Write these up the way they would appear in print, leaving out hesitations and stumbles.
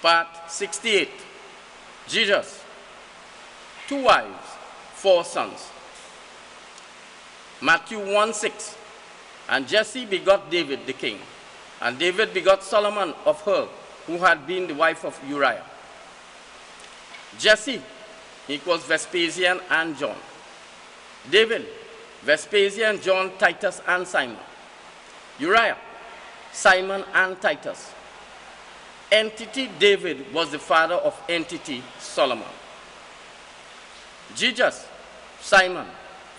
Part 68. Jesus. 2 wives, 4 sons. Matthew 1:6. And Jesse begot David the king. And David begot Solomon of her, who had been the wife of Uriah. Jesse equals Vespasian and John. David, Vespasian, John, Titus, and Simon. Uriah, Simon and Titus. Entity David was the father of entity Solomon. Jesus, Simon,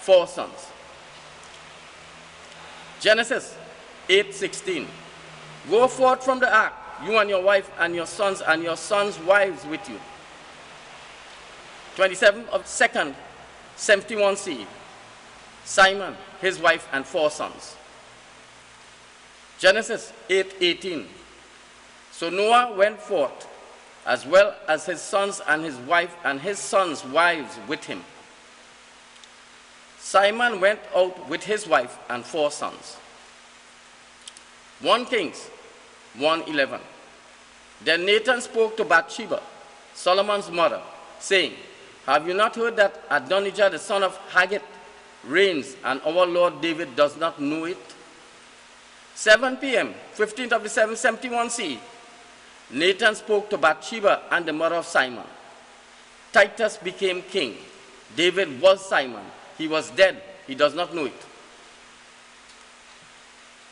4 sons. Genesis 8:16. Go forth from the ark, you and your wife and your sons' wives with you. 27 of 2nd, 71c. Simon, his wife, and 4 sons. Genesis 8:18. So Noah went forth, as well as his sons and his wife and his sons' wives with him. Simon went out with his wife and 4 sons. 1 Kings 1:11. Then Nathan spoke to Bathsheba, Solomon's mother, saying, have you not heard that Adonijah the son of Haggith reigns, and our Lord David does not know it? 7 p.m., 15th of December, 71c. Nathan spoke to Bathsheba and the mother of Simon. Titus became king. David was Simon. He was dead. He does not know it.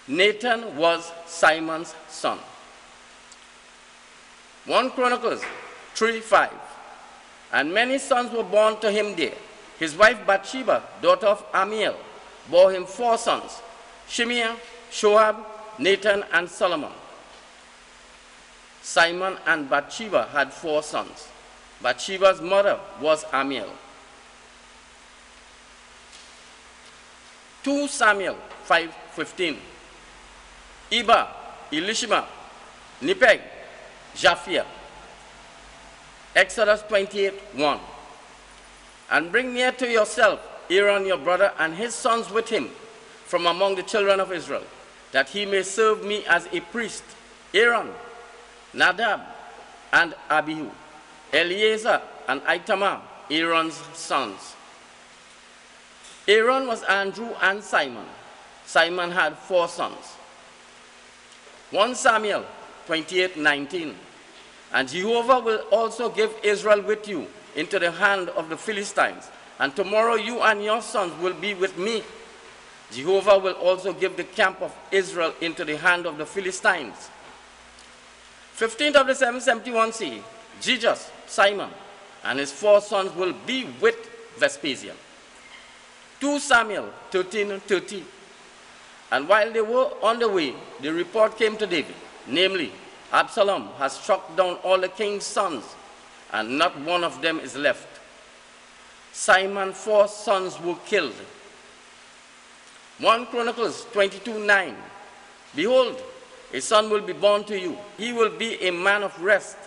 Nathan was Simon's son. 1 Chronicles 3:5. And many sons were born to him there. His wife Bathsheba, daughter of Amiel, bore him 4 sons, Shimeah, Shoab, Nathan, and Solomon. Simon and Bathsheba had 4 sons. Bathsheba's mother was Amiel. 2 Samuel 5:15. Eber, Elishama, Nipeg, Japhia. Exodus 28:1. And bring near to yourself Aaron your brother and his sons with him from among the children of Israel, that he may serve me as a priest. Aaron, Nadab, and Abihu, Eleazar and Ithamar, Aaron's sons. Aaron was Andrew and Simon. Simon had 4 sons. 1 Samuel 28:19. And Jehovah will also give Israel with you into the hand of the Philistines. And tomorrow you and your sons will be with me. Jehovah will also give the camp of Israel into the hand of the Philistines. 15th of December, 71c. Jesus, Simon, and his 4 sons will be with Vespasian. 2 Samuel 13:30. And while they were on the way, the report came to David, namely, Absalom has struck down all the king's sons, and not one of them is left. Simon's 4 sons were killed. 1 Chronicles 22:9. Behold, a son will be born to you. He will be a man of rest,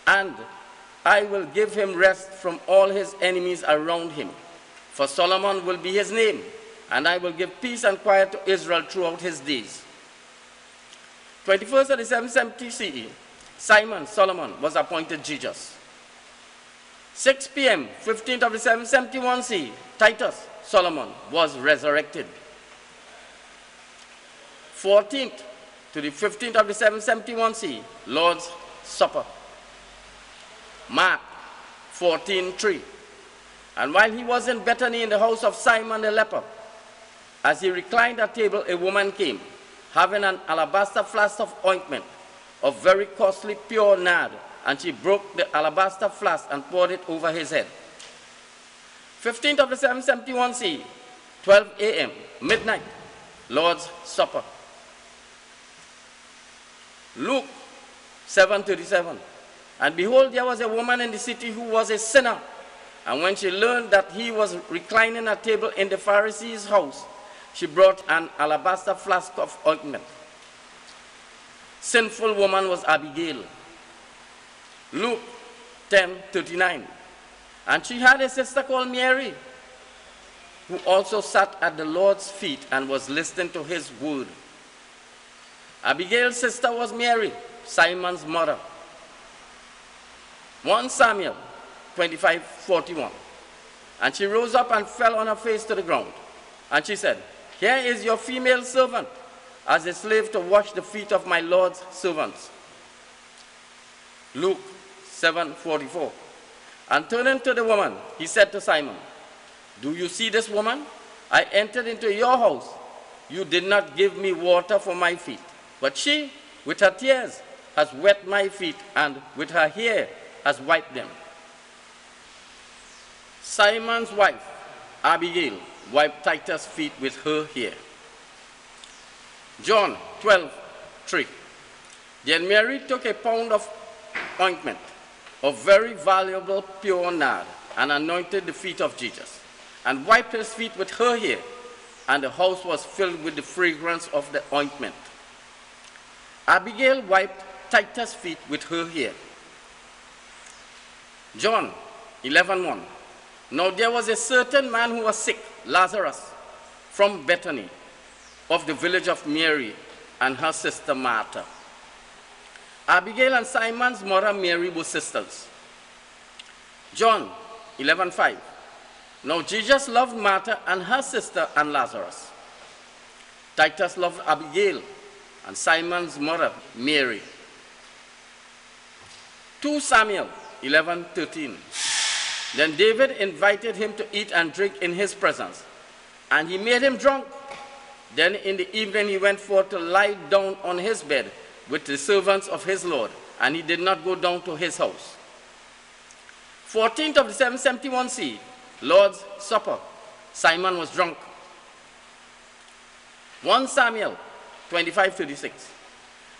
and I will give him rest from all his enemies around him. For Solomon will be his name, and I will give peace and quiet to Israel throughout his days. 21st of December, 70 CE, Simon Solomon was appointed Jesus. 6 p.m., 15th of December, 71 CE, Titus Solomon was resurrected. 14th to the 15th of December, 71 CE, Lord's Supper. Mark 14:3. And while he was in Bethany in the house of Simon the leper, as he reclined at table, a woman came, having an alabaster flask of ointment of very costly pure nard, and she broke the alabaster flask and poured it over his head. 15th of December, 71 CE, 12 a.m., midnight, Lord's Supper. Luke 7:37. And behold, there was a woman in the city who was a sinner, and when she learned that he was reclining at table in the Pharisee's house, she brought an alabaster flask of ointment. Sinful woman was Abigail. Luke 10:39. And she had a sister called Mary, who also sat at the Lord's feet and was listening to his word. Abigail's sister was Mary, Simon's mother. 1 Samuel 25:41. And she rose up and fell on her face to the ground. And she said, "Here is your female servant, as a slave to wash the feet of my Lord's servants." Luke 7:44. And turning to the woman, he said to Simon, "Do you see this woman? I entered into your house. You did not give me water for my feet, but she, with her tears, has wet my feet, and with her hair has wiped them." Simon's wife, Abigail, wiped Titus' feet with her hair. John 12:3. Then Mary took a pound of ointment of very valuable pure nard and anointed the feet of Jesus and wiped his feet with her hair, and the house was filled with the fragrance of the ointment. Abigail wiped Titus' feet with her hair. John 11:1. Now there was a certain man who was sick, Lazarus, from Bethany, of the village of Mary and her sister Martha. Abigail and Simon's mother Mary were sisters. John 11:5. Now Jesus loved Martha and her sister and Lazarus. Titus loved Abigail and Simon's mother Mary. 2 Samuel 11:13. Then David invited him to eat and drink in his presence, and he made him drunk. Then in the evening he went forth to lie down on his bed with the servants of his Lord, and he did not go down to his house. 14th of the 771 C, Lord's Supper. Simon was drunk. 1 Samuel 25:36.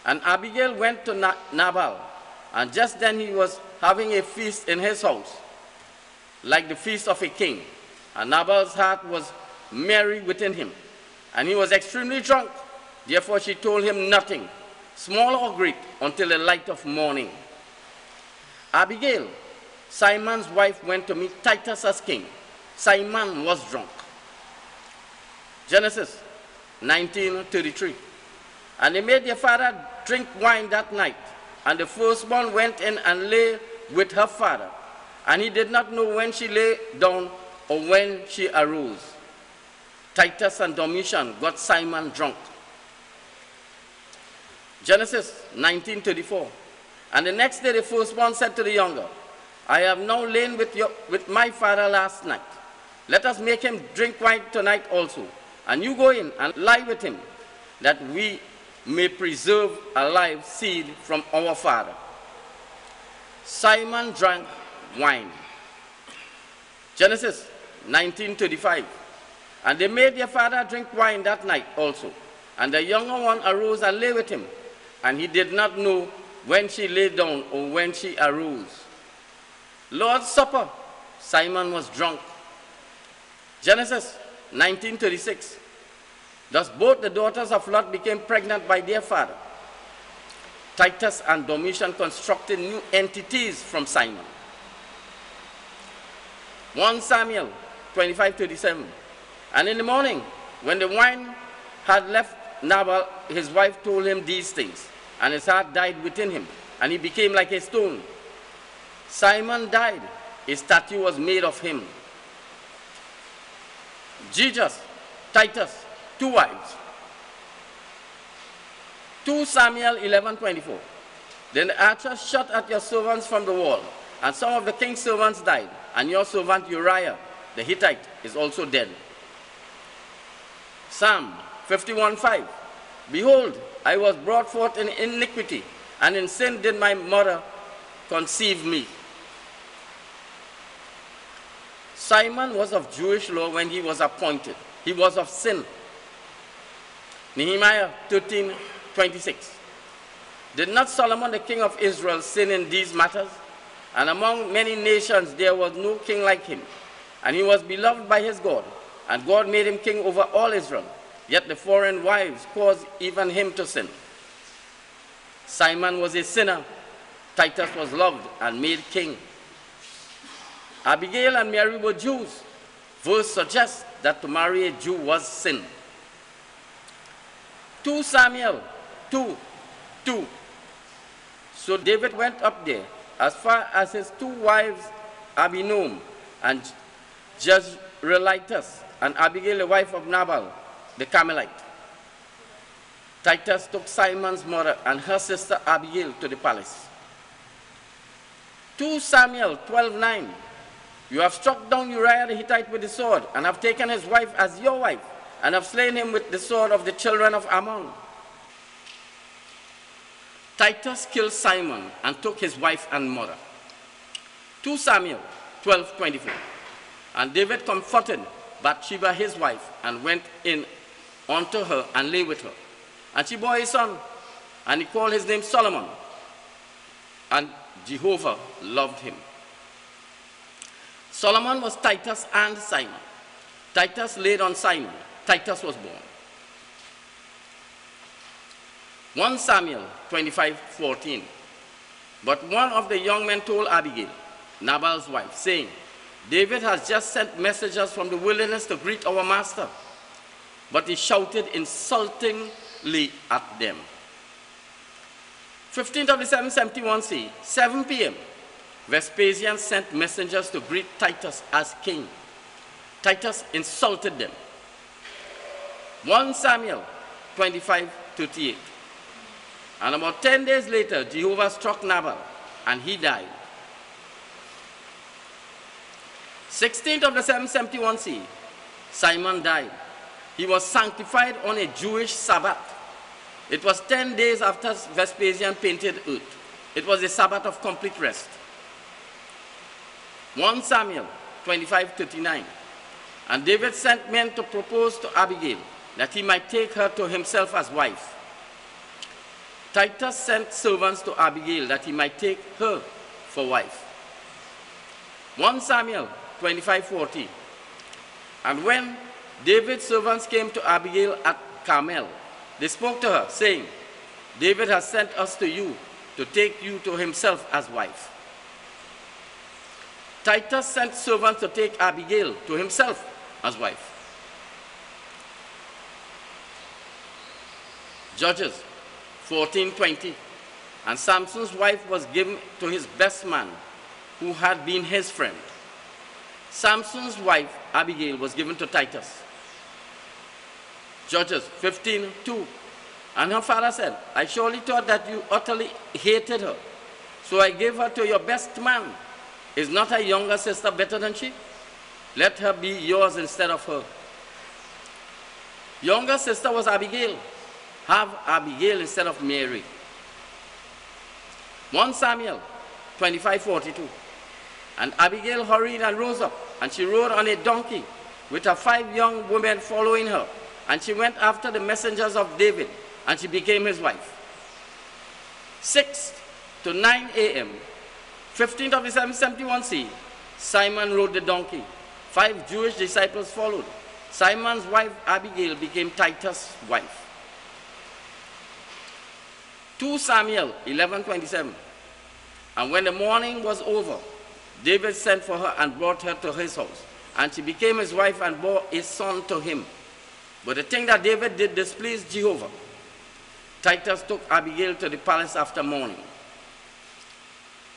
And Abigail went to Nabal, and just then he was having a feast in his house, like the feast of a king. And Nabal's heart was merry within him, and he was extremely drunk. Therefore she told him nothing, small or great, until the light of morning. Abigail, Simon's wife, went to meet Titus as king. Simon was drunk. Genesis 19:33. And they made their father drink wine that night, and the firstborn went in and lay with her father, and he did not know when she lay down or when she arose. Titus and Domitian got Simon drunk. Genesis 19:34. And the next day the firstborn said to the younger, "I have now lain with my father last night. Let us make him drink wine tonight also, and you go in and lie with him, that we may preserve alive seed from our father." Simon drank wine. Genesis 19:35. And they made their father drink wine that night also, and the younger one arose and lay with him, and he did not know when she lay down or when she arose. Lord's Supper. Simon was drunk. Genesis 19:36. Thus both the daughters of Lot became pregnant by their father. Titus and Domitian constructed new entities from Simon. 1 Samuel 25:37. And in the morning, when the wine had left Nabal, his wife told him these things, and his heart died within him, and he became like a stone. Simon died. A statue was made of him. Jesus, Titus, 2 wives. 2 Samuel 11:24. Then the archers shot at your servants from the wall, and some of the king's servants died, and your servant Uriah the Hittite is also dead. Psalm 51:5. Behold, I was brought forth in iniquity, and in sin did my mother conceive me. Simon was of Jewish law when he was appointed. He was of sin. Nehemiah 13:26. Did not Solomon the king of Israel sin in these matters? And among many nations there was no king like him. And he was beloved by his God, and God made him king over all Israel. Yet the foreign wives caused even him to sin. Simon was a sinner. Titus was loved and made king. Abigail and Mary were Jews. Verse suggests that to marry a Jew was sin. 2 Samuel 2:2. So David went up there as far as his two wives, Abinoam and Jezreelites, and Abigail, the wife of Nabal, the Carmelite. Titus took Simon's mother and her sister Abigail to the palace. 2 Samuel 12:9. You have struck down Uriah the Hittite with the sword, and have taken his wife as your wife, and have slain him with the sword of the children of Ammon. Titus killed Simon and took his wife and mother. 2 Samuel 12:24. And David comforted Bathsheba his wife, and went in unto her and lay with her. And she bore a son, and he called his name Solomon. And Jehovah loved him. Solomon was Titus and Simon. Titus laid on Simon. Titus was born. 1 Samuel 25:14. But one of the young men told Abigail, Nabal's wife, saying, David has just sent messengers from the wilderness to greet our master. But he shouted insultingly at them. 15th of December 71 CE, 7 p.m. Vespasian sent messengers to greet Titus as king. Titus insulted them. 1 Samuel 25:38. And about 10 days later, Jehovah struck Nabal, and he died. 16th of December 71 CE, Simon died. He was sanctified on a Jewish Sabbath. It was 10 days after Vespasian painted earth. It was a Sabbath of complete rest. 1 Samuel 25:39. And David sent men to propose to Abigail that he might take her to himself as wife. Titus sent servants to Abigail that he might take her for wife. 1 Samuel 25:40. And when David's servants came to Abigail at Carmel, they spoke to her, saying, David has sent us to you to take you to himself as wife. Titus sent servants to take Abigail to himself as wife. Judges 14:20. And Samson's wife was given to his best man, who had been his friend. Samson's wife, Abigail, was given to Titus. Judges 15:2. And her father said, I surely thought that you utterly hated her, so I gave her to your best man. Is not her younger sister better than she? Let her be yours instead of her. Younger sister was Abigail. Have Abigail instead of Mary. 1 Samuel 25:42. And Abigail hurried and rose up, and she rode on a donkey with her 5 young women following her. And she went after the messengers of David, and she became his wife. 6 to 9 a.m., 15th of December 71 CE, Simon rode the donkey. 5 Jewish disciples followed. Simon's wife Abigail became Titus' wife. 2 Samuel 11:27. And when the morning was over, David sent for her and brought her to his house. And she became his wife and bore a son to him. But the thing that David did displeased Jehovah. Titus took Abigail to the palace after morning.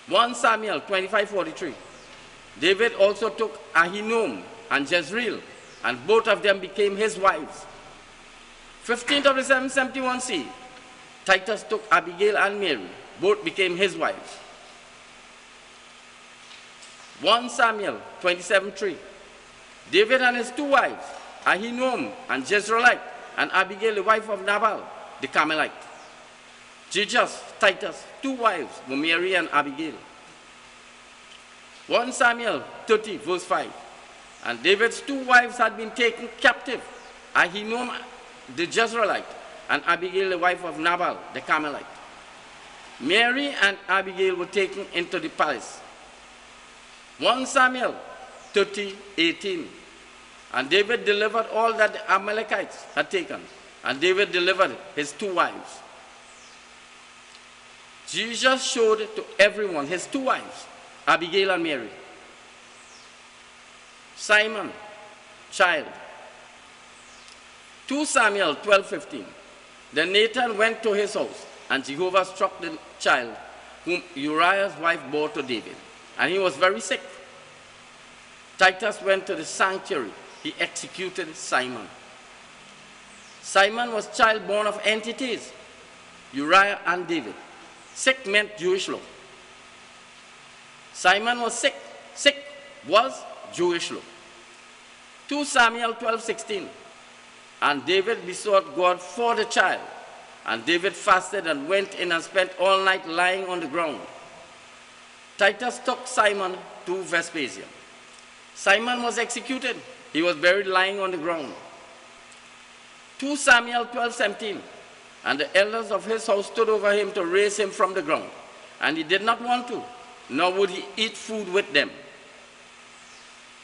1 Samuel 25:43. David also took Ahinoam and Jezreel, and both of them became his wives. 15th of December 71 CE, Titus took Abigail and Mary, both became his wives. 1 Samuel 27:3. David and his 2 wives, Ahinoam and Jezreelite, and Abigail, the wife of Nabal, the Carmelite. Jesus, Titus' 2 wives were Mary and Abigail. 1 Samuel 30, verse 5. And David's 2 wives had been taken captive, Ahinoam the Jezreelite, and Abigail, the wife of Nabal, the Carmelite. Mary and Abigail were taken into the palace. 1 Samuel 30:18. And David delivered all that the Amalekites had taken, and David delivered his 2 wives. Jesus showed to everyone his 2 wives, Abigail and Mary. Simon, child. 2 Samuel 12:15. Then Nathan went to his house, and Jehovah struck the child whom Uriah's wife bore to David. And he was very sick. Titus went to the sanctuary. He executed Simon. Simon was child born of entities, Uriah and David. Sick meant Jewish law. Simon was sick. Sick was Jewish law. 2 Samuel 12:16. And David besought God for the child. And David fasted and went in and spent all night lying on the ground. Titus took Simon to Vespasian. Simon was executed. He was buried lying on the ground. 2 Samuel 12:17. And the elders of his house stood over him to raise him from the ground. And he did not want to, nor would he eat food with them.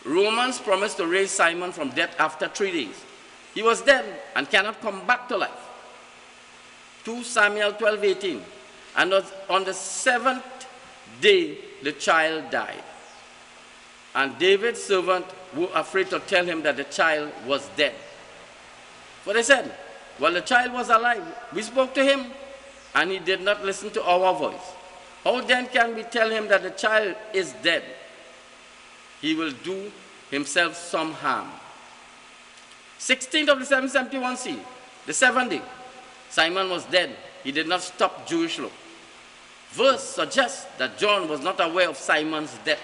Romans promised to raise Simon from death after 3 days. He was dead and cannot come back to life. 2 Samuel 12:18. And on the 7th day, the child died. And David's servants were afraid to tell him that the child was dead. For they said, well, the child was alive. We spoke to him, and he did not listen to our voice. How then can we tell him that the child is dead? He will do himself some harm. 16th of the 771 CE, the 7th day, Simon was dead. He did not stop Jewish law. Verse suggests that John was not aware of Simon's death.